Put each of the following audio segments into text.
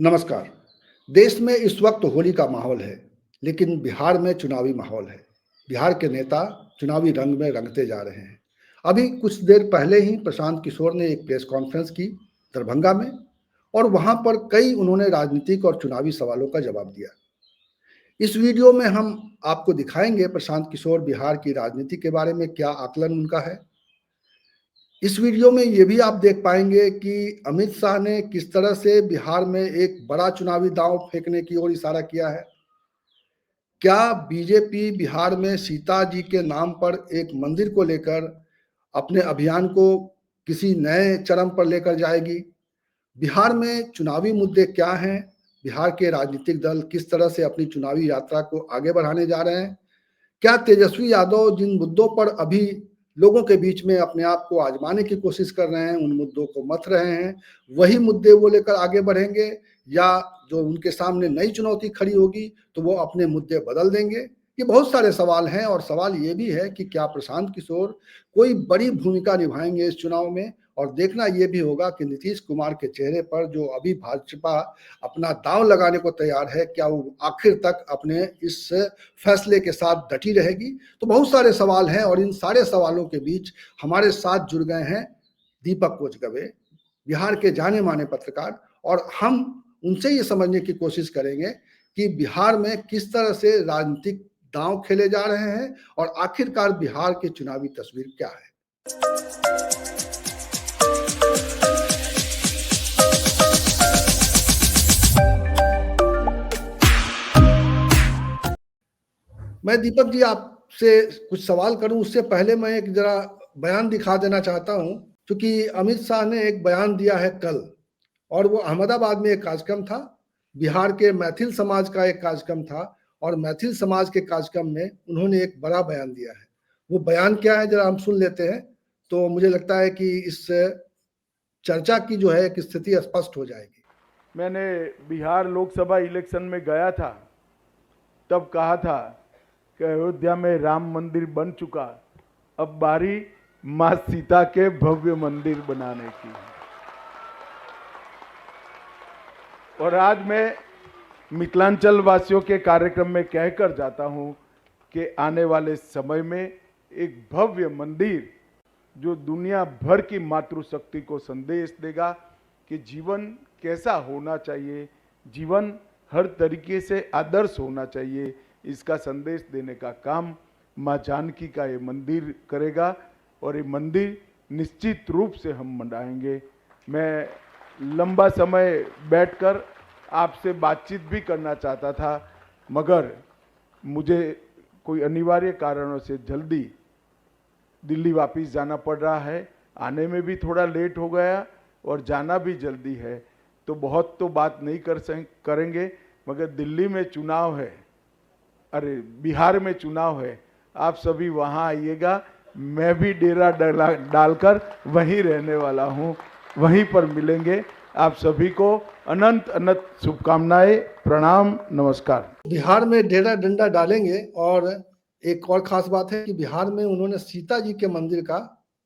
नमस्कार। देश में इस वक्त होली का माहौल है, लेकिन बिहार में चुनावी माहौल है। बिहार के नेता चुनावी रंग में रंगते जा रहे हैं। अभी कुछ देर पहले ही प्रशांत किशोर ने एक प्रेस कॉन्फ्रेंस की दरभंगा में और वहां पर कई उन्होंने राजनीतिक और चुनावी सवालों का जवाब दिया। इस वीडियो में हम आपको दिखाएंगे प्रशांत किशोर बिहार की राजनीति के बारे में क्या आकलन उनका है। इस वीडियो में ये भी आप देख पाएंगे कि अमित शाह ने किस तरह से बिहार में एक बड़ा चुनावी दांव फेंकने की ओर इशारा किया है। क्या बीजेपी बिहार में सीता जी के नाम पर एक मंदिर को लेकर अपने अभियान को किसी नए चरम पर लेकर जाएगी? बिहार में चुनावी मुद्दे क्या हैं? बिहार के राजनीतिक दल किस तरह से अपनी चुनावी यात्रा को आगे बढ़ाने जा रहे हैं? क्या तेजस्वी यादव जिन मुद्दों पर अभी लोगों के बीच में अपने आप को आजमाने की कोशिश कर रहे हैं, उन मुद्दों को मथ रहे हैं, वही मुद्दे वो लेकर आगे बढ़ेंगे, या जो उनके सामने नई चुनौती खड़ी होगी तो वो अपने मुद्दे बदल देंगे? ये बहुत सारे सवाल हैं और सवाल ये भी है कि क्या प्रशांत किशोर कोई बड़ी भूमिका निभाएंगे इस चुनाव में? और देखना ये भी होगा कि नीतीश कुमार के चेहरे पर जो अभी भाजपा अपना दांव लगाने को तैयार है, क्या वो आखिर तक अपने इस फैसले के साथ डटी रहेगी? तो बहुत सारे सवाल हैं और इन सारे सवालों के बीच हमारे साथ जुड़ गए हैं दीपक कोचगवे, बिहार के जाने माने पत्रकार, और हम उनसे ये समझने की कोशिश करेंगे कि बिहार में किस तरह से राजनीतिक दांव खेले जा रहे हैं और आखिरकार बिहार की चुनावी तस्वीर क्या है। मैं दीपक जी आपसे कुछ सवाल करूं उससे पहले मैं एक जरा बयान दिखा देना चाहता हूं, क्योंकि अमित शाह ने एक बयान दिया है कल, और वो अहमदाबाद में एक कार्यक्रम था, बिहार के मैथिल समाज का एक कार्यक्रम था, और मैथिल समाज के कार्यक्रम में उन्होंने एक बड़ा बयान दिया है। वो बयान क्या है जरा हम सुन लेते हैं, तो मुझे लगता है कि इस चर्चा की जो है एक स्थिति स्पष्ट हो जाएगी। मैंने बिहार लोकसभा इलेक्शन में गया था, तब कहा था कि अयोध्या में राम मंदिर बन चुका, अब बारी मां सीता के भव्य मंदिर बनाने की है। और आज मैं मिथिलांचल वासियों के कार्यक्रम में कहकर जाता हूं कि आने वाले समय में एक भव्य मंदिर जो दुनिया भर की मातृशक्ति को संदेश देगा कि जीवन कैसा होना चाहिए, जीवन हर तरीके से आदर्श होना चाहिए, इसका संदेश देने का काम मां जानकी का ये मंदिर करेगा। और ये मंदिर निश्चित रूप से हम मनाएंगे। मैं लंबा समय बैठकर आपसे बातचीत भी करना चाहता था, मगर मुझे कोई अनिवार्य कारणों से जल्दी दिल्ली वापस जाना पड़ रहा है। आने में भी थोड़ा लेट हो गया और जाना भी जल्दी है, तो बहुत तो बात नहीं करेंगे, मगर दिल्ली में चुनाव है, अरे बिहार में चुनाव है, आप सभी वहां आइएगा। मैं भी डेरा डालकर वहीं रहने वाला हूं, वहीं पर मिलेंगे। आप सभी को अनंत अनंत शुभकामनाएं, प्रणाम, नमस्कार। बिहार में डेरा डंडा डालेंगे, और एक और खास बात है कि बिहार में उन्होंने सीता जी के मंदिर का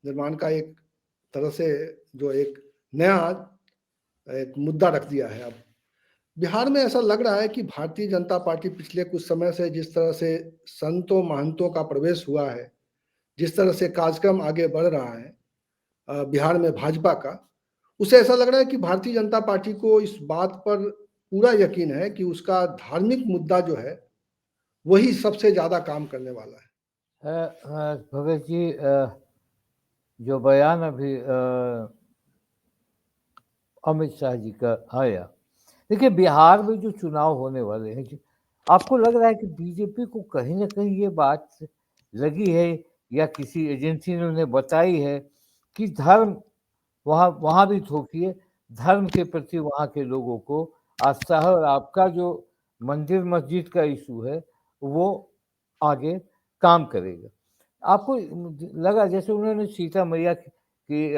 निर्माण का एक तरह से जो एक नया एक मुद्दा रख दिया है। अब बिहार में ऐसा लग रहा है कि भारतीय जनता पार्टी पिछले कुछ समय से जिस तरह से संतों महंतों का प्रवेश हुआ है, जिस तरह से कार्यक्रम आगे बढ़ रहा है बिहार में भाजपा का, उसे ऐसा लग रहा है कि भारतीय जनता पार्टी को इस बात पर पूरा यकीन है कि उसका धार्मिक मुद्दा जो है वही सबसे ज्यादा काम करने वाला है। भगत जी, जो बयान अभी अमित शाह जी का आया, देखिए बिहार में जो चुनाव होने वाले हैं, आपको लग रहा है कि बीजेपी को कहीं ना कहीं ये बात लगी है या किसी एजेंसी ने उन्हें बताई है कि धर्म वहाँ वहाँ भी थोपिए, धर्म के प्रति वहाँ के लोगों को आस्था है, और आपका जो मंदिर मस्जिद का इशू है वो आगे काम करेगा। आपको लगा जैसे उन्होंने सीता मैया की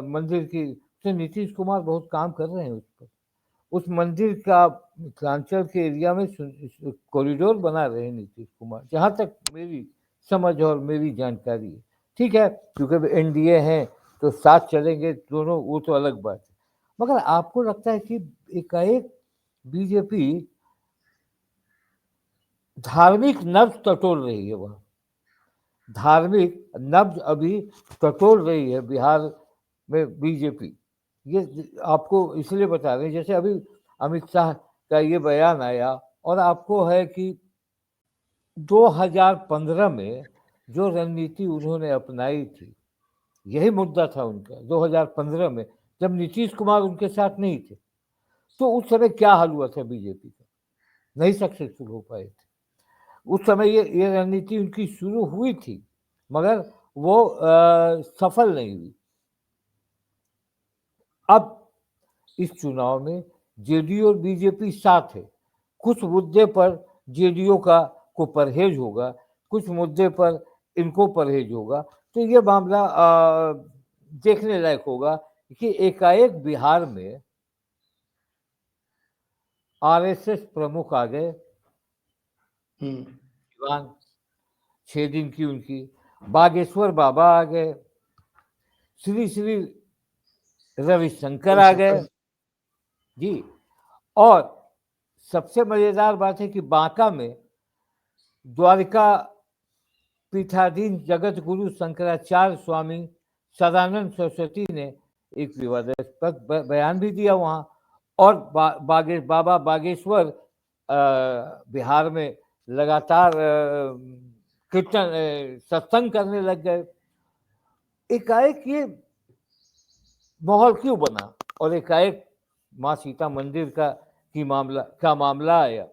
मंदिर की, तो नीतीश कुमार बहुत काम कर रहे हैं उस पर, उस मंदिर का मिथिलांचल के एरिया में कॉरिडोर बना रहे हैं नीतीश कुमार, जहाँ तक मेरी समझ और मेरी जानकारी है। ठीक है, क्योंकि एनडीए है तो साथ चलेंगे दोनों, वो तो अलग बात है, मगर आपको लगता है कि एकाएक बीजेपी धार्मिक नब्ज टटोल रही है। वह धार्मिक नब्ज अभी टटोल रही है बिहार में बीजेपी। ये आपको इसलिए बता रहे हैं, जैसे अभी अमित शाह का ये बयान आया, और आपको है कि 2015 में जो रणनीति उन्होंने अपनाई थी, यही मुद्दा था उनका 2015 में, जब नीतीश कुमार उनके साथ नहीं थे। तो उस समय क्या हाल हुआ था बीजेपी का, नहीं सक्सेसफुल हो पाए थे। उस समय ये रणनीति उनकी शुरू हुई थी, मगर वो सफल नहीं हुई। अब इस चुनाव में जेडीयू और बीजेपी साथ है। कुछ मुद्दे पर जेडीयू को परहेज होगा, कुछ मुद्दे पर इनको परहेज होगा। तो ये मामला देखने लायक होगा कि एकाएक बिहार में आरएसएस प्रमुख आ गए, दीवान 6 दिन की उनकी, बागेश्वर बाबा आ गए, श्री श्री रविशंकर आ गए जी। और सबसे मजेदार बात है कि बांका में द्वारिका पीठाधीन जगत गुरु शंकराचार्य स्वामी सदानंद सरस्वती ने एक विवादास्पद बयान भी दिया वहां। और बाबा बागेश्वर बिहार में लगातार कीर्तन सत्संग करने लग गए। एकाएक ये माहौल क्यों बना, और एकाएक माँ सीता मंदिर का मामला आया?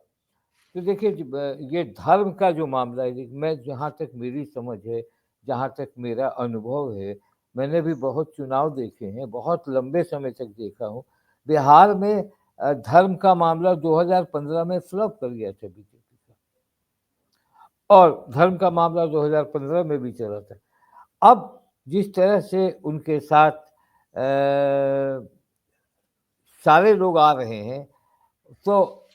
तो देखिए, ये धर्म का जो मामला है, मैं जहाँ तक मेरी समझ है, जहाँ तक मेरा अनुभव है, मैंने भी बहुत चुनाव देखे हैं, बहुत लंबे समय तक देखा हूँ। बिहार में धर्म का मामला 2015 में फ्लॉप कर गया था बीजेपी का, और धर्म का मामला 2015 में भी चला था। अब जिस तरह से उनके साथ सारे लोग आ रहे हैं, तो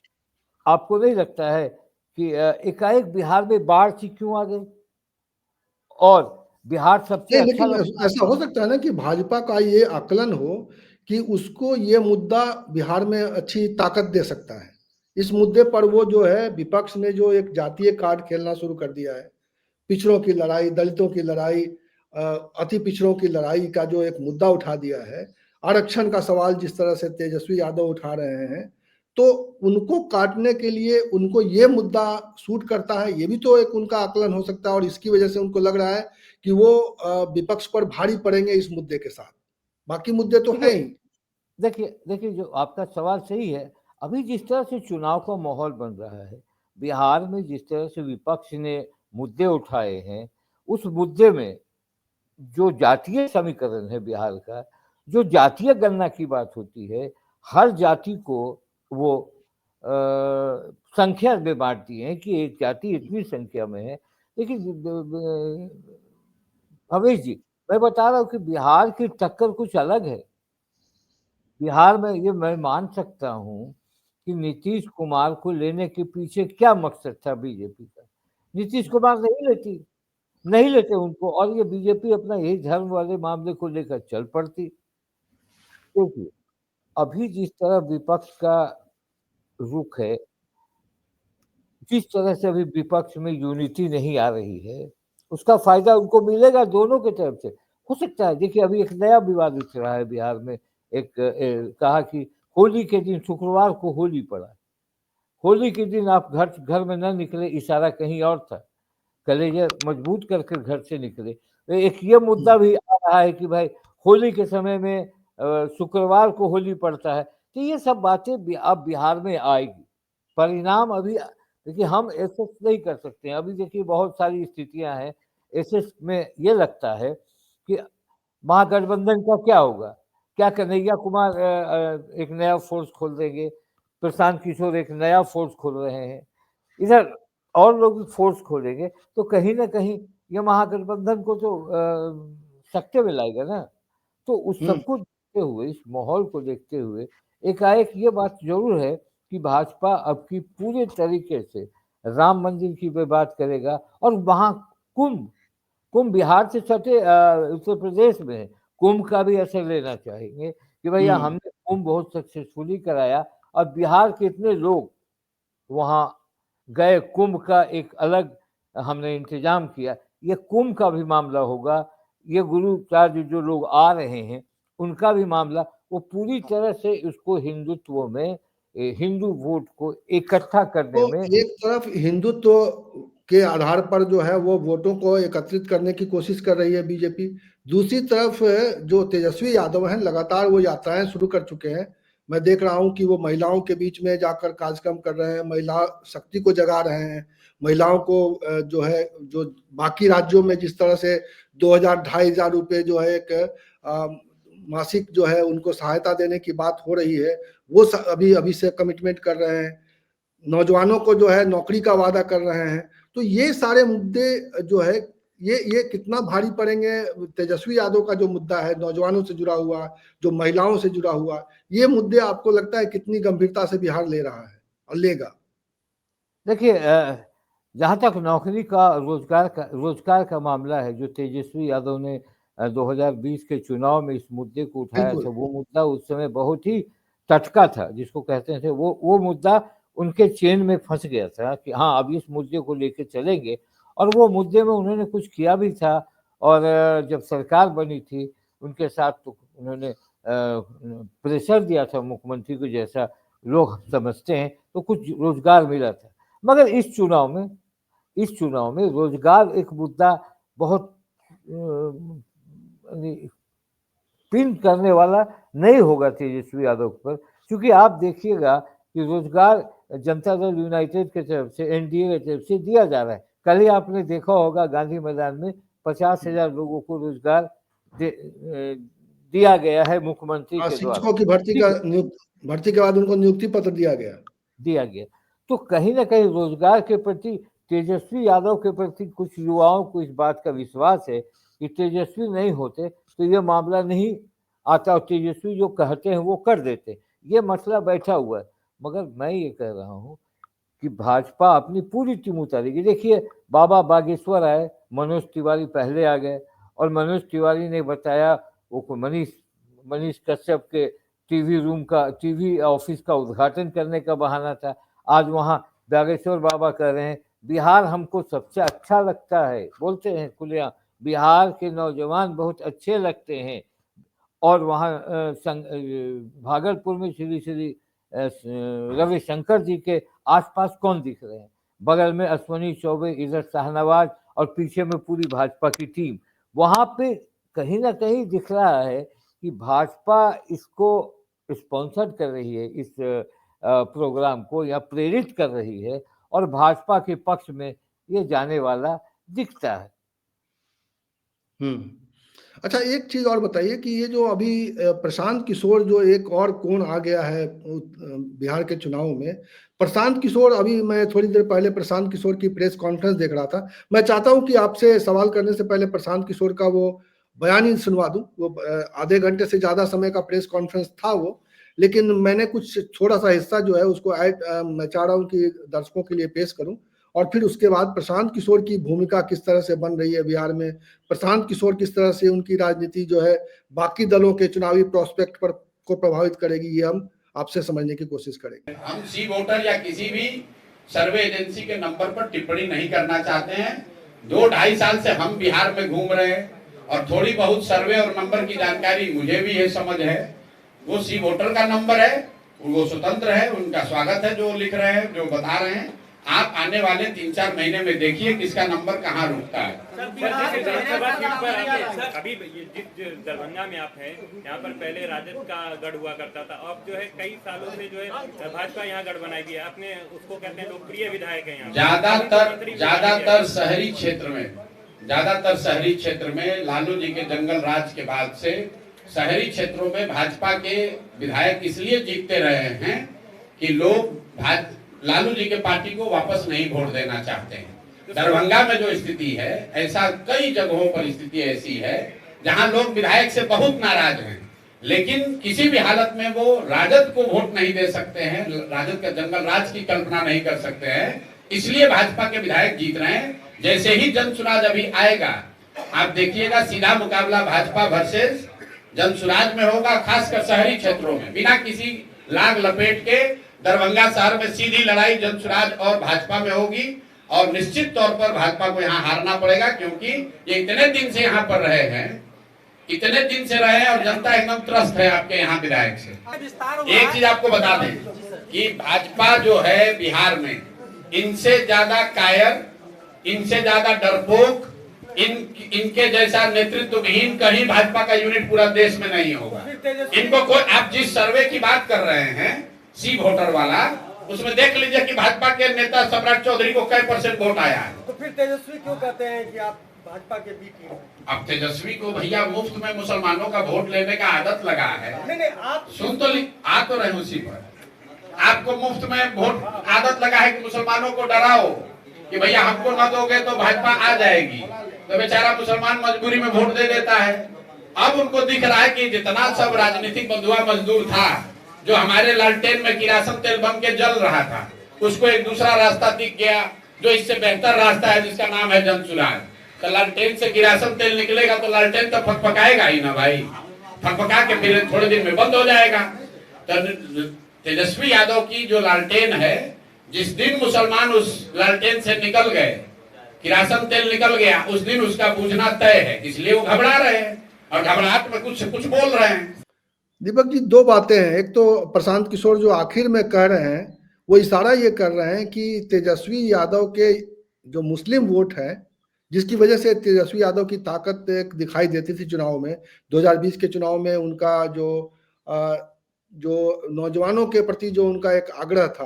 आपको नहीं लगता है कि एकाएक बिहार में बाढ़ सी क्यों आ गई? और बिहार सबसे अच्छा लेकिन ऐसा हो सकता है ना कि भाजपा का ये आकलन हो कि उसको ये मुद्दा बिहार में अच्छी ताकत दे सकता है। इस मुद्दे पर वो जो है, विपक्ष ने जो एक जातीय कार्ड खेलना शुरू कर दिया है, पिछड़ों की लड़ाई, दलितों की लड़ाई, अति पिछड़ों की लड़ाई का जो एक मुद्दा उठा दिया है, आरक्षण का सवाल जिस तरह से तेजस्वी यादव उठा रहे हैं, तो उनको काटने के लिए उनको ये मुद्दा सूट करता है। ये भी तो एक उनका आकलन हो सकता है, और इसकी वजह से उनको लग रहा है कि वो विपक्ष पर भारी पड़ेंगे इस मुद्दे के साथ। बाकी मुद्दे तो हैं ही। देखिए, जो आपका सवाल सही है। अभी जिस तरह से चुनाव का माहौल बन रहा है बिहार में, जिस तरह से विपक्ष ने मुद्दे उठाए हैं, उस मुद्दे में जो जातीय समीकरण है बिहार का, जो जातीय गणना की बात होती है, हर जाति को वो संख्या में बांटती है कि एक जाति इतनी संख्या में है। लेकिन भवेश जी, मैं बता रहा हूँ कि बिहार की टक्कर कुछ अलग है। बिहार में ये मैं मान सकता हूँ कि नीतीश कुमार को लेने के पीछे क्या मकसद था बीजेपी का। नीतीश कुमार नहीं लेते उनको, और ये बीजेपी अपना यही धर्म वाले मामले को लेकर चल पड़ती। देखिए, अभी जिस तरह विपक्ष का रुख है, जिस तरह से अभी विपक्ष में यूनिटी नहीं आ रही है, उसका फायदा उनको मिलेगा दोनों के तरफ से। हो सकता है, देखिए अभी एक नया विवाद उठ रहा है बिहार में। कहा कि होली के दिन, शुक्रवार को होली पड़ा, होली के दिन आप घर में न निकले, इशारा कहीं और था, कलेजे मजबूत करके घर से निकले। तो एक ये मुद्दा भी आ रहा है कि भाई होली के समय में शुक्रवार को होली पड़ता है। तो ये सब बातें अब बिहार में आएगी। परिणाम अभी देखिए हम एसेस नहीं कर सकते हैं। अभी देखिए बहुत सारी स्थितियां हैं। एसेस में ये लगता है कि महागठबंधन का क्या होगा, क्या कन्हैया कुमार एक नया फोर्स खोल देंगे, प्रशांत किशोर एक नया फोर्स खोल रहे हैं, इधर और लोग फोर्स खोलेंगे, तो कहीं ना कहीं ये महागठबंधन को तो सकते में लाएगा ना। तो उस सबको देखते हुए, इस माहौल को देखते हुए एकाएक ये बात जरूर है कि भाजपा अब की पूरे तरीके से राम मंदिर की भी बात करेगा। और वहां कुंभ बिहार से सटे उत्तर प्रदेश में कुंभ का भी असर लेना चाहेंगे कि भैया हमने कुंभ बहुत सक्सेसफुली कराया, और बिहार के इतने लोग वहाँ गए, कुंभ का एक अलग हमने इंतजाम किया, ये कुंभ का भी मामला होगा, ये गुरुचार्य जो लोग आ रहे हैं उनका भी मामला, वो पूरी तरह से उसको हिंदुत्व में, हिंदू वोट को इकट्ठा करने तो में। एक तरफ हिंदुत्व के आधार पर जो है वो वोटों को एकत्रित करने की कोशिश कर रही है बीजेपी, दूसरी तरफ जो तेजस्वी यादव हैं लगातार वो यात्राएं शुरू कर चुके हैं। मैं देख रहा हूं कि वो महिलाओं के बीच में जाकर कार्यक्रम कर रहे हैं, महिला शक्ति को जगा रहे हैं, महिलाओं को जो है, जो बाकी राज्यों में जिस तरह से 2,000-2,500 रुपए जो है एक मासिक जो है उनको सहायता देने की बात हो रही है, वो अभी से कमिटमेंट कर रहे हैं, नौजवानों को जो है नौकरी का वादा कर रहे हैं। तो ये सारे मुद्दे जो है ये कितना भारी पड़ेंगे तेजस्वी यादव का जो मुद्दा है नौजवानों से जुड़ा हुआ, जो महिलाओं से जुड़ा हुआ, ये मुद्दे आपको लगता है कितनी गंभीरता से बिहार ले रहा है और लेगा? देखिए, जहाँ तक नौकरी का, रोजगार का मामला है, जो तेजस्वी यादव ने 2020 के चुनाव में इस मुद्दे को उठाया था, वो मुद्दा उस समय बहुत ही टटका था, जिसको कहते थे, वो मुद्दा उनके चेन में फंस गया था कि हाँ अब इस मुद्दे को लेकर चलेंगे, और वो मुद्दे में उन्होंने कुछ किया भी था। और जब सरकार बनी थी उनके साथ तो उन्होंने प्रेशर दिया था मुख्यमंत्री को, जैसा लोग समझते हैं, तो कुछ रोजगार मिला था। मगर इस चुनाव में रोजगार एक मुद्दा बहुत पिन करने वाला नहीं होगा तेजस्वी यादव पर, क्योंकि आप देखिएगा कि रोजगार जनता दल यूनाइटेड के तरफ से, एनडीए की तरफ से दिया जा रहा है। कल ही आपने देखा होगा गांधी मैदान में 50,000 लोगों को रोजगार दिया गया है मुख्यमंत्री के द्वारा। शिक्षकों की भर्ती के बाद उनको नियुक्ति पत्र दिया गया। तो कहीं ना कहीं रोजगार के प्रति, तेजस्वी यादव के प्रति कुछ युवाओं को इस बात का विश्वास है कि तेजस्वी नहीं होते तो ये मामला नहीं आता, और तेजस्वी जो कहते हैं वो कर देते, ये मसला बैठा हुआ है। मगर मैं ये कह रहा हूँ कि भाजपा अपनी पूरी टीम उतारेगी। देखिए, बाबा बागेश्वर आए, मनोज तिवारी पहले आ गए, और मनोज तिवारी ने बताया वो मनीष कश्यप के टीवी ऑफिस का उद्घाटन करने का बहाना था। आज वहाँ बागेश्वर बाबा कह रहे हैं बिहार हमको सबसे अच्छा लगता है, बोलते हैं खुलेआम, बिहार के नौजवान बहुत अच्छे लगते हैं। और वहाँ भागलपुर में श्री रविशंकर जी के आसपास कौन दिख रहे हैं, बगल में अश्वनी चौबे, इधर शाहनवाज, और पीछे में पूरी भाजपा की टीम। वहां पे कहीं ना कहीं दिख रहा है कि भाजपा इसको स्पॉन्सर कर रही है, इस प्रोग्राम को, या प्रेरित कर रही है, और भाजपा के पक्ष में ये जाने वाला दिखता है। अच्छा, एक चीज और बताइए कि ये जो अभी प्रशांत किशोर जो एक और कोण आ गया है बिहार के चुनाव में, प्रशांत किशोर, अभी मैं थोड़ी देर पहले प्रशांत किशोर की प्रेस कॉन्फ्रेंस देख रहा था। मैं चाहता हूं कि आपसे सवाल करने से पहले प्रशांत किशोर का वो बयान ही सुनवा दूं। वो आधे घंटे से ज्यादा समय का प्रेस कॉन्फ्रेंस था वो, लेकिन मैंने कुछ थोड़ा सा हिस्सा जो है उसको मैं चाह रहा हूँ कि दर्शकों के लिए पेश करूँ, और फिर उसके बाद प्रशांत किशोर की भूमिका किस तरह से बन रही है बिहार में, प्रशांत किशोर किस तरह से उनकी राजनीति जो है बाकी दलों के चुनावी प्रोस्पेक्ट पर को प्रभावित करेगी, ये हम आपसे समझने की कोशिश करेंगे। हम सी वोटर या किसी भी सर्वे एजेंसी के नंबर पर टिप्पणी नहीं करना चाहते हैं। 2-2.5 साल से हम बिहार में घूम रहे हैं, और थोड़ी बहुत सर्वे और नंबर की जानकारी मुझे भी ये समझ है। वो सी वोटर का नंबर है, वो स्वतंत्र है, उनका स्वागत है जो लिख रहे हैं, जो बता रहे हैं। आप आने वाले 3-4 महीने में देखिए किसका नंबर कहाँ रुकता है। अभी जिस दरभंगा में आप हैं, यहाँ पर पहले राजद का गढ़ हुआ करता था, अब जो है कई सालों से जो है भाजपा यहाँ गढ़ बनाएगी। आपने उसको कहते हैं लोकप्रिय विधायक है यहाँ। ज्यादातर शहरी क्षेत्र में लालू जी के जंगल राज के बाद से शहरी क्षेत्रों में भाजपा के विधायक इसलिए जीतते रहे हैं कि लोग लालू जी के पार्टी को वापस नहीं वोट देना चाहते हैं। दरभंगा में जो स्थिति है, ऐसा कई जगहों पर स्थिति ऐसी है जहां लोग विधायक से बहुत नाराज हैं, लेकिन किसी भी हालत में वो राजद को वोट नहीं दे सकते हैं, राजद का जंगल राज की कल्पना नहीं कर सकते हैं, इसलिए भाजपा के विधायक जीत रहे हैं। जैसे ही जनसुराज अभी आएगा, आप देखिएगा सीधा मुकाबला भाजपा वर्सेस जनसुराज में होगा, खासकर शहरी क्षेत्रों में, बिना किसी लाग लपेट के दरभंगा शहर में सीधी लड़ाई जनसुराज और भाजपा में होगी और निश्चित तौर पर भाजपा को यहाँ हारना पड़ेगा, क्योंकि ये इतने दिन से यहाँ पर रहे हैं, इतने दिन से रहे हैं और जनता एकदम त्रस्त है आपके यहाँ विधायक से। एक चीज आपको बता दें कि भाजपा जो है बिहार में, इनसे ज्यादा कायर, इनसे ज्यादा डरपोक, इनके जैसा नेतृत्व विहीन कहीं भाजपा का यूनिट पूरा देश में नहीं होगा। इनको कोई, आप जिस सर्वे की बात कर रहे हैं सी वोटर वाला, उसमें देख लीजिए कि भाजपा के नेता सम्राट चौधरी को कई % वोट आया है। तो फिर तेजस्वी क्यों कहते हैं कि आप भाजपा के बी टीम? अब तेजस्वी को भैया मुफ्त में मुसलमानों का वोट लेने का आदत लगा है। नहीं, आप सुन तो आ तो रहे उसी पर। आपको मुफ्त में वोट आदत लगा है कि मुसलमानों को डराओ कि भैया हमको न दोगे तो भाजपा आ जाएगी, तो बेचारा मुसलमान मजबूरी में वोट दे देता है। अब उनको दिख रहा है कि जितना सब राजनीतिक बंधुआ मजदूर था, जो हमारे लालटेन में किरासन तेल बन के जल रहा था, उसको एक दूसरा रास्ता दिख गया जो इससे बेहतर रास्ता है, जिसका नाम है जनसुराज। तो लालटेन से किरासन तेल निकलेगा तो लालटेन तो फकफकाएगा ही ना भाई, फकफका के फिर थोड़े दिन में बंद हो जाएगा। तो तेजस्वी यादव की जो लालटेन है, जिस दिन मुसलमान उस लालटेन से निकल गए, किरासन तेल निकल गया, उस दिन उसका बूझना तय है। इसलिए वो घबरा रहे हैं और घबराहट में कुछ बोल रहे हैं। दीपक जी, दो बातें हैं। एक तो प्रशांत किशोर जो आखिर में कह रहे हैं, वो इशारा ये कर रहे हैं कि तेजस्वी यादव के जो मुस्लिम वोट है, जिसकी वजह से तेजस्वी यादव की ताकत एक दिखाई देती थी चुनाव में, 2020 के चुनाव में उनका जो नौजवानों के प्रति जो उनका एक आग्रह था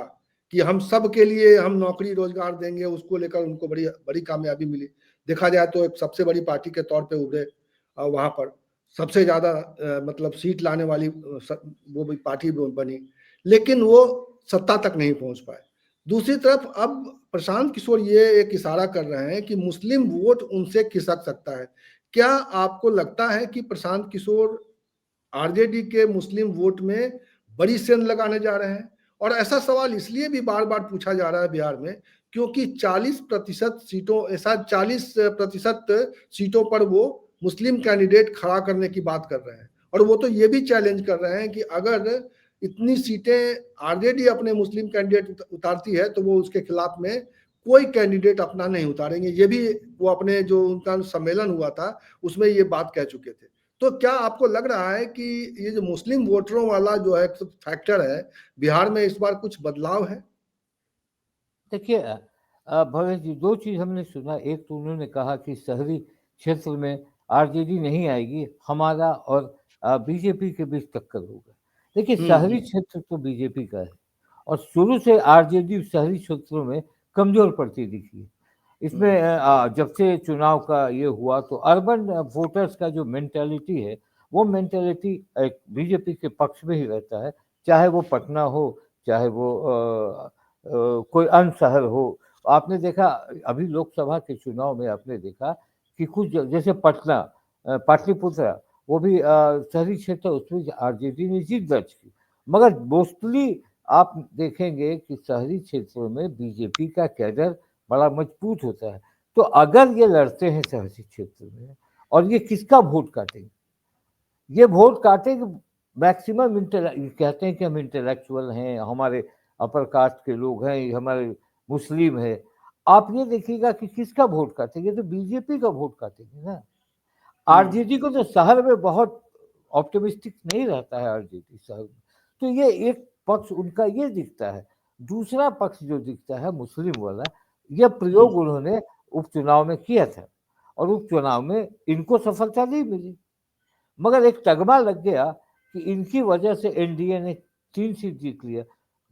कि हम सब के लिए हम नौकरी रोजगार देंगे, उसको लेकर उनको बड़ी बड़ी कामयाबी मिली। देखा जाए तो एक सबसे बड़ी पार्टी के तौर पे उभरे, वहां पर सबसे ज्यादा मतलब सीट लाने वाली वो भी पार्टी बनी, लेकिन वो सत्ता तक नहीं पहुंच पाए। दूसरी तरफ अब प्रशांत किशोर ये एक इशारा कर रहे हैं कि मुस्लिम वोट उनसे खिसक सकता है। क्या आपको लगता है कि प्रशांत किशोर आरजेडी के मुस्लिम वोट में बड़ी सेंध लगाने जा रहे हैं? और ऐसा सवाल इसलिए भी बार बार पूछा जा रहा है बिहार में, क्योंकि 40% सीटों, ऐसा 40% सीटों पर वो मुस्लिम कैंडिडेट खड़ा करने की बात कर रहे हैं। और वो तो ये भी चैलेंज कर रहे हैं कि अगर इतनी सीटें आरजेडी अपने मुस्लिम कैंडिडेट उतारती है तो वो उसके खिलाफ में कोई कैंडिडेट अपना नहीं उतारेंगे। ये भी वो अपने जो उनका सम्मेलन हुआ था उसमें ये बात कह चुके थे। तो क्या आपको लग रहा है कि ये जो मुस्लिम वोटरों वाला जो है फैक्टर है, बिहार में इस बार कुछ बदलाव है? देखिए भवेश जी, दो चीज हमने सुना। एक तो उन्होंने कहा कि शहरी क्षेत्र में आरजेडी नहीं आएगी, हमारा और बीजेपी के बीच टक्कर होगा। देखिए, शहरी क्षेत्र तो बीजेपी का है और शुरू से आरजेडी शहरी क्षेत्रों में कमजोर पड़ती दिखी है। इसमें जब से चुनाव का ये हुआ तो अर्बन वोटर्स का जो मेंटालिटी है, वो मेंटालिटी बीजेपी के पक्ष में ही रहता है, चाहे वो पटना हो, चाहे वो कोई अन्य शहर हो। आपने देखा अभी लोकसभा के चुनाव में, आपने देखा कि कुछ जैसे पटना, पाटलिपुत्र, वो भी शहरी क्षेत्र, उसमें आरजेडी ने जीत दर्ज की। मगर मोस्टली आप देखेंगे कि शहरी क्षेत्रों में बीजेपी का कैडर बड़ा मजबूत होता है। तो अगर ये लड़ते हैं शहरी क्षेत्र में, और ये किसका वोट काटेंगे? ये वोट काटेंगे मैक्सिमम कहते हैं कि हम इंटेलेक्चुअल हैं, हमारे अपर कास्ट के लोग हैं, हमारे मुस्लिम है। आप ये देखिएगा कि किसका वोट काटेंगे, तो बीजेपी का वोट काटेंगे ना। आरजेडी को तो शहर में बहुत ऑप्टिमिस्टिक नहीं रहता है आरजेडी शहर में। तो ये एक पक्ष उनका ये दिखता है। दूसरा पक्ष जो दिखता है मुस्लिम वाला, यह प्रयोग उन्होंने उपचुनाव में किया था और उपचुनाव में इनको सफलता नहीं मिली, मगर एक तगमा लग गया कि इनकी वजह से एनडीए ने 3 सीट जीत लिया।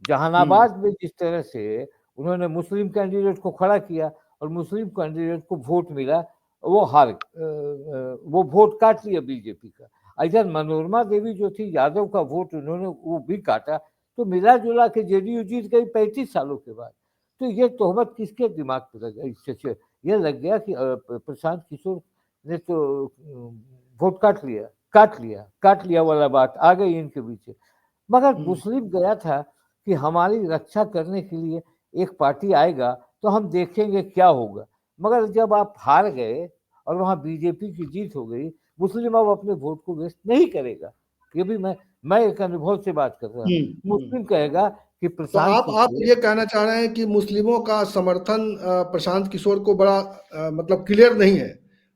जहानाबाद में जिस तरह से उन्होंने मुस्लिम कैंडिडेट को खड़ा किया और मुस्लिम कैंडिडेट को वोट मिला, वो वो वोट काट लिया बीजेपी का। इधर मनोरमा देवी जो थी, यादव का वोट उन्होंने वो भी काटा। तो मिला जुला के जेडीयू जीत गई 35 सालों के बाद। तो ये तोहमत किसके दिमाग पे लग गई? इससे ये लग गया कि प्रशांत किशोर ने तो वोट काट लिया वाला बात आ गई इनके बीच। मगर मुस्लिम गया था कि हमारी रक्षा करने के लिए एक पार्टी आएगा तो हम देखेंगे क्या होगा। मगर जब आप हार गए और वहां बीजेपी की जीत हो गई, मुस्लिम अब अपने वोट को वेस्ट नहीं करेगा। ये भी मैं एक अनुभव से बात कर रहा हूँ। मुस्लिम कहेगा कि तो प्रशांत आप किशोर ये कहना चाह रहे हैं कि मुस्लिमों का समर्थन प्रशांत किशोर को बड़ा मतलब क्लियर नहीं है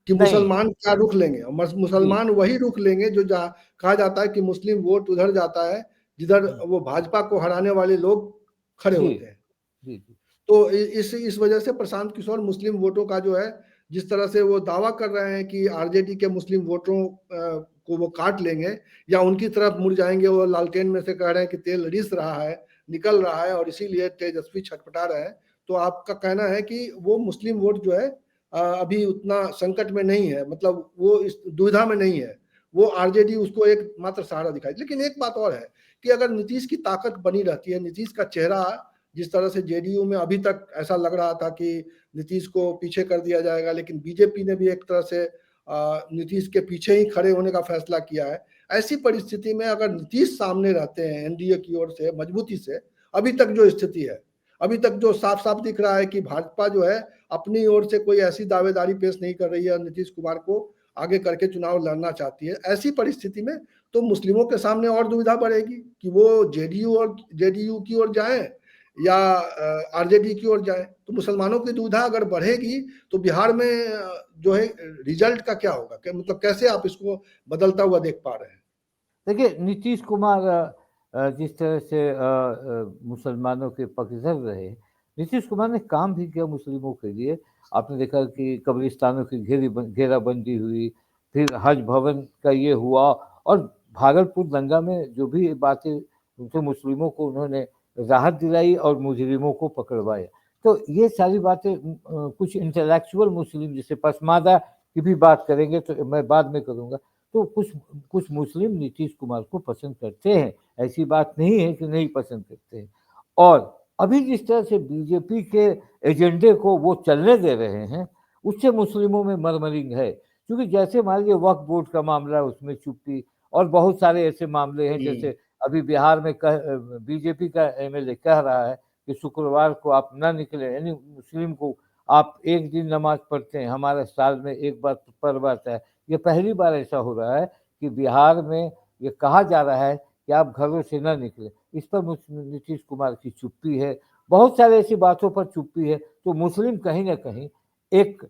कि नहीं, मुसलमान क्या रुख लेंगे, और जी, मुसलमान वही रुख लेंगे जो कहा जाता है कि मुस्लिम वोट उधर जाता है जिधर वो भाजपा को हराने वाले लोग खड़े जी, होते हैं। जी, जी, तो इस वजह से प्रशांत किशोर मुस्लिम वोटों का जो है, जिस तरह से वो दावा कर रहे हैं कि आरजेडी के मुस्लिम वोटों को वो काट लेंगे या उनकी तरफ मुड़ जाएंगे, वो लालटेन में से कह रहे हैं कि तेल रिस रहा है, निकल रहा है और इसीलिए तेजस्वी छटपटा रहे हैं। तो आपका कहना है कि वो मुस्लिम वोट जो है अभी उतना संकट में नहीं है, मतलब वो इस दुविधा में नहीं है, वो आरजेडी उसको एक मात्र सहारा दिखाई। लेकिन एक बात और है कि अगर नीतीश की ताकत बनी रहती है, नीतीश का चेहरा जिस तरह से जेडीयू में अभी तक ऐसा लग रहा था कि नीतीश को पीछे कर दिया जाएगा, लेकिन बीजेपी ने भी एक तरह से नीतीश के पीछे ही खड़े होने का फैसला किया है। ऐसी परिस्थिति में अगर नीतीश सामने रहते हैं एनडीए की ओर से मजबूती से, अभी तक जो स्थिति है, अभी तक जो साफ साफ दिख रहा है कि भाजपा जो है अपनी ओर से कोई ऐसी दावेदारी पेश नहीं कर रही है, नीतीश कुमार को आगे करके चुनाव लड़ना चाहती है। ऐसी परिस्थिति में तो मुस्लिमों के सामने और दुविधा बढ़ेगी कि वो जेडीयू की ओर जाए या आरजेडी की ओर जाए। तो मुसलमानों की दुविधा अगर बढ़ेगी तो बिहार में जो है रिजल्ट का क्या होगा, मतलब कैसे आप इसको बदलता हुआ देख पा रहे हैं? देखिए नीतीश कुमार जिस तरह से मुसलमानों के पक्षधर रहे, नीतीश कुमार ने काम भी किया मुस्लिमों के लिए। आपने देखा कि कब्रिस्तानों की घेराबंदी हुई, फिर हज भवन का ये हुआ, और भागलपुर दंगा में जो भी बातें उनसे मुस्लिमों को उन्होंने राहत दिलाई और मुजरिमों को पकड़वाया। तो ये सारी बातें कुछ इंटेलेक्चुअल मुस्लिम, जैसे पसमादा की भी बात करेंगे तो मैं बाद में करूँगा, तो कुछ कुछ मुस्लिम नीतीश कुमार को पसंद करते हैं, ऐसी बात नहीं है कि नहीं पसंद करते हैं। और अभी जिस तरह से बीजेपी के एजेंडे को वो चलने दे रहे हैं, उससे मुस्लिमों में मरमरिंग है। क्योंकि जैसे मान लीजिए वक्फ बोर्ड का मामला, उसमें चुप्पी, और बहुत सारे ऐसे मामले हैं, जैसे अभी बिहार में बीजेपी का एमएलए कह रहा है कि शुक्रवार को आप ना निकले, यानी मुस्लिम को आप एक दिन नमाज पढ़ते हैं, हमारे साल में एक बार पर्व आता है। ये पहली बार ऐसा हो रहा है कि बिहार में ये कहा जा रहा है कि आप घरों से न निकले। इस पर नीतीश कुमार की चुप्पी है, बहुत सारे ऐसी बातों पर चुप्पी है। तो मुस्लिम कहीं ना कहीं एक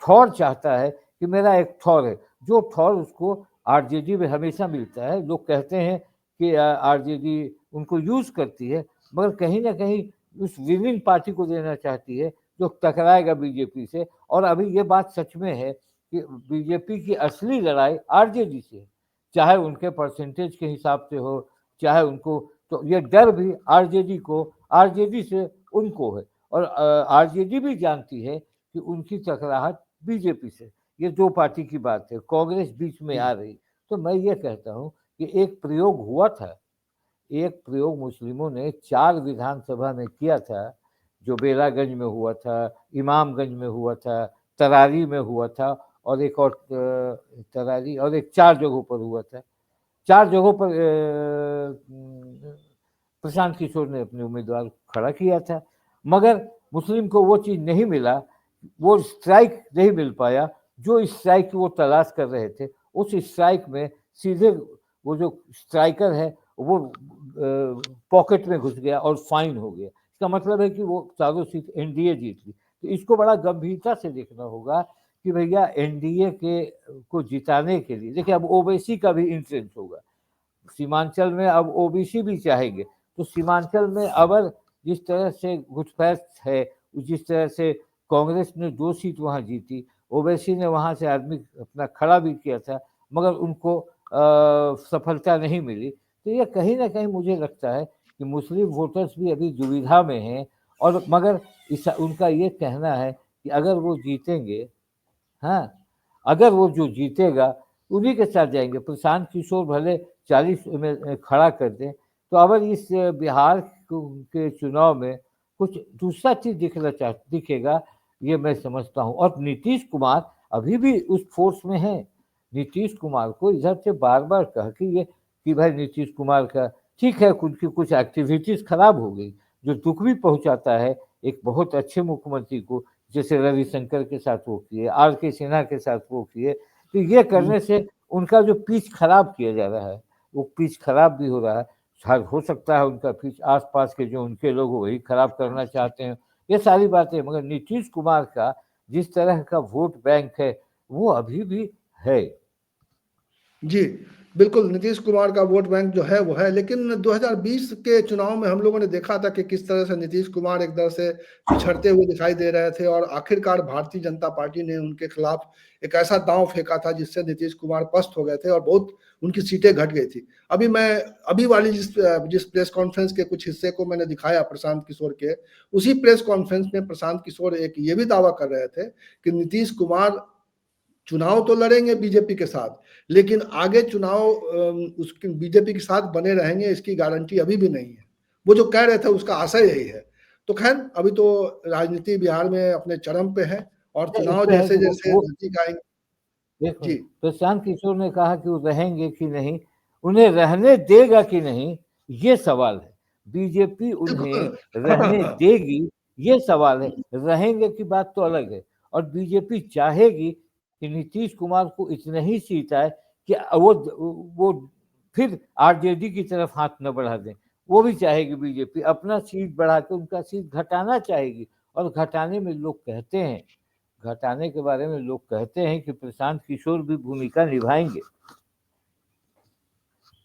ठौर चाहता है कि मेरा एक ठौर है, जो ठौर उसको आरजेडी में हमेशा मिलता है। लोग कहते हैं कि आरजेडी उनको यूज करती है, मगर कहीं ना कहीं उस विनिंग पार्टी को देना चाहती है जो टकराएगा बीजेपी से। और अभी ये बात सच में है कि बीजेपी की असली लड़ाई आरजेडी से है, चाहे उनके परसेंटेज के हिसाब से हो, चाहे उनको, तो ये डर भी आरजेडी से उनको है। और आरजेडी भी जानती है कि उनकी टकराहट बीजेपी से, ये दो पार्टी की बात है, कांग्रेस बीच में आ रही। तो मैं ये कहता हूँ कि एक प्रयोग हुआ था, एक प्रयोग मुस्लिमों ने 4 विधानसभा में किया था, जो बेलागंज में हुआ था, इमामगंज में हुआ था, तरारी में हुआ था, और एक और तरारी, और एक 4 जगहों पर हुआ था। 4 जगहों पर प्रशांत किशोर ने अपने उम्मीदवार खड़ा किया था, मगर मुस्लिम को वो चीज़ नहीं मिला, वो स्ट्राइक नहीं मिल पाया जो स्ट्राइक वो तलाश कर रहे थे। उस स्ट्राइक में सीधे वो जो स्ट्राइकर है वो पॉकेट में घुस गया और फाइन हो गया। इसका मतलब है कि वो चारों सीट एनडीए जीत ली। तो इसको बड़ा गंभीरता से देखना होगा कि भैया एनडीए के को जिताने के लिए, देखिए अब ओबीसी का भी इंट्रेंस होगा सीमांचल में, अब ओबीसी भी चाहेंगे। तो सीमांचल में अगर जिस तरह से घुसपैठ है, जिस तरह से कांग्रेस ने 2 सीट वहां जीती, ओबीसी ने वहां से आदमी अपना खड़ा भी किया था, मगर उनको सफलता नहीं मिली। तो ये कहीं ना कहीं मुझे लगता है कि मुस्लिम वोटर्स भी अभी दुविधा में हैं। और मगर उनका ये कहना है कि अगर वो जीतेंगे, हाँ, अगर वो जो जीतेगा उन्हीं के साथ जाएंगे। प्रशांत किशोर भले 40 में खड़ा कर दें, तो अगर इस बिहार के चुनाव में कुछ दूसरा चीज दिखेगा, ये मैं समझता हूँ। और नीतीश कुमार अभी भी उस फोर्स में है। नीतीश कुमार को इधर से बार बार कह कि भाई नीतीश कुमार का ठीक है, उनकी कुछ एक्टिविटीज खराब हो गई, जो दुख भी पहुंचाता है एक बहुत अच्छे मुख्यमंत्री को, जैसे रविशंकर के साथ वो किए, आर.के. सिन्हा के साथ वो किए। तो ये करने से उनका जो पिच खराब किया जा रहा है, वो पिच खराब भी हो रहा है। शायद हो सकता है उनका पीछ आसपास के जो उनके लोग वही खराब करना चाहते हैं, ये सारी बातें। मगर नीतीश कुमार का जिस तरह का वोट बैंक है वो अभी भी है। जी, बिल्कुल नीतीश कुमार का वोट बैंक जो है वो है, लेकिन 2020 के चुनाव में हम लोगों ने देखा था कि किस तरह से नीतीश कुमार एक तरह से पिछड़ते हुए दिखाई दे रहे थे और आखिरकार भारतीय जनता पार्टी ने उनके खिलाफ एक ऐसा दांव फेंका था जिससे नीतीश कुमार पस्त हो गए थे और बहुत उनकी सीटें घट गई थी। अभी वाली जिस प्रेस कॉन्फ्रेंस के कुछ हिस्से को मैंने दिखाया प्रशांत किशोर के, उसी प्रेस कॉन्फ्रेंस में प्रशांत किशोर एक ये भी दावा कर रहे थे कि नीतीश कुमार चुनाव तो लड़ेंगे बीजेपी के साथ, लेकिन आगे चुनाव उसके बीजेपी के साथ बने रहेंगे इसकी गारंटी अभी भी नहीं है। वो जो कह रहे थे उसका आशय यही है। तो खैर अभी तो राजनीति बिहार में अपने चरम पे है और चुनाव इसमें है जैसे कि जैसे नजदीक आएंगे। देखो, जी, प्रशांत किशोर ने कहा कि वो रहेंगे कि नहीं, उन्हें रहने देगा कि नहीं, ये सवाल है। बीजेपी उन्हें रहने देगी, ये सवाल है। रहेंगे की बात तो अलग है। और बीजेपी चाहेगी कि नीतीश कुमार को इतना ही सीट आए कि वो फिर आरजेडी की तरफ हाथ न बढ़ा दें। वो भी चाहेगी बीजेपी, अपना सीट बढ़ा के उनका सीट घटाना चाहेगी। और घटाने में लोग कहते हैं, घटाने के बारे में लोग कहते हैं कि प्रशांत किशोर भी भूमिका निभाएंगे।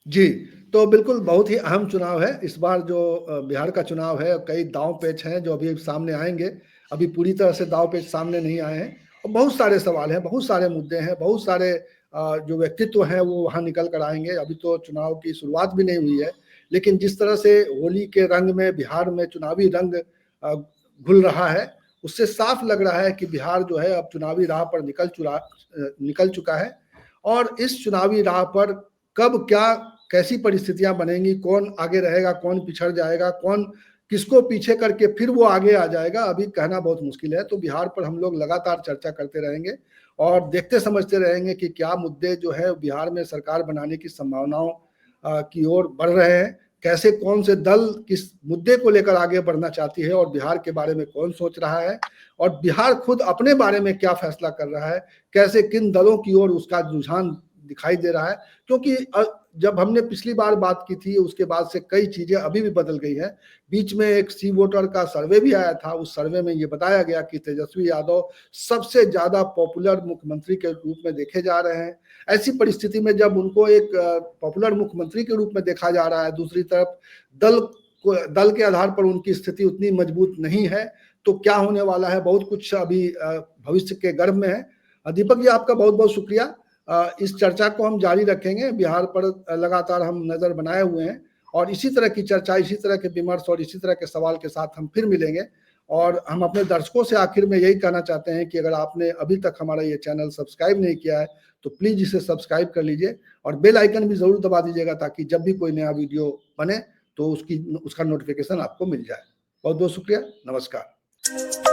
जी, तो बिल्कुल बहुत ही अहम चुनाव है इस बार जो बिहार का चुनाव है। कई दांव पेच हैं जो अभी सामने आएंगे। अभी पूरी तरह से दांव पेच सामने नहीं आए हैं और बहुत सारे सवाल हैं, बहुत सारे मुद्दे हैं, बहुत सारे जो व्यक्तित्व हैं वो वहाँ निकल कर आएंगे। अभी तो चुनाव की शुरुआत भी नहीं हुई है, लेकिन जिस तरह से होली के रंग में बिहार में चुनावी रंग घुल रहा है, उससे साफ लग रहा है कि बिहार जो है अब चुनावी राह पर निकल चुका है। और इस चुनावी राह पर कब क्या कैसी परिस्थितियां बनेंगी, कौन आगे रहेगा, कौन पिछड़ जाएगा, कौन किसको पीछे करके फिर वो आगे आ जाएगा, अभी कहना बहुत मुश्किल है। तो बिहार पर हम लोग लगातार चर्चा करते रहेंगे और देखते समझते रहेंगे कि क्या मुद्दे जो है बिहार में सरकार बनाने की संभावनाओं की ओर बढ़ रहे हैं, कैसे कौन से दल किस मुद्दे को लेकर आगे बढ़ना चाहती है और बिहार के बारे में कौन सोच रहा है और बिहार खुद अपने बारे में क्या फैसला कर रहा है, कैसे किन दलों की ओर उसका रुझान दिखाई दे रहा है। क्योंकि जब हमने पिछली बार बात की थी उसके बाद से कई चीजें अभी भी बदल गई हैं। बीच में एक सी वोटर का सर्वे भी आया था, उस सर्वे में ये बताया गया कि तेजस्वी यादव सबसे ज्यादा पॉपुलर मुख्यमंत्री के रूप में देखे जा रहे हैं। ऐसी परिस्थिति में जब उनको एक पॉपुलर मुख्यमंत्री के रूप में देखा जा रहा है, दूसरी तरफ दल के आधार पर उनकी स्थिति उतनी मजबूत नहीं है, तो क्या होने वाला है, बहुत कुछ अभी भविष्य के गर्भ में है। दीपक जी आपका बहुत बहुत शुक्रिया। इस चर्चा को हम जारी रखेंगे। बिहार पर लगातार हम नजर बनाए हुए हैं और इसी तरह की चर्चा, इसी तरह के विमर्श और इसी तरह के सवाल के साथ हम फिर मिलेंगे। और हम अपने दर्शकों से आखिर में यही कहना चाहते हैं कि अगर आपने अभी तक हमारा ये चैनल सब्सक्राइब नहीं किया है तो प्लीज इसे सब्सक्राइब कर लीजिए और बेल आइकन भी जरूर दबा दीजिएगा ताकि जब भी कोई नया वीडियो बने तो उसका नोटिफिकेशन आपको मिल जाए। बहुत बहुत शुक्रिया, नमस्कार।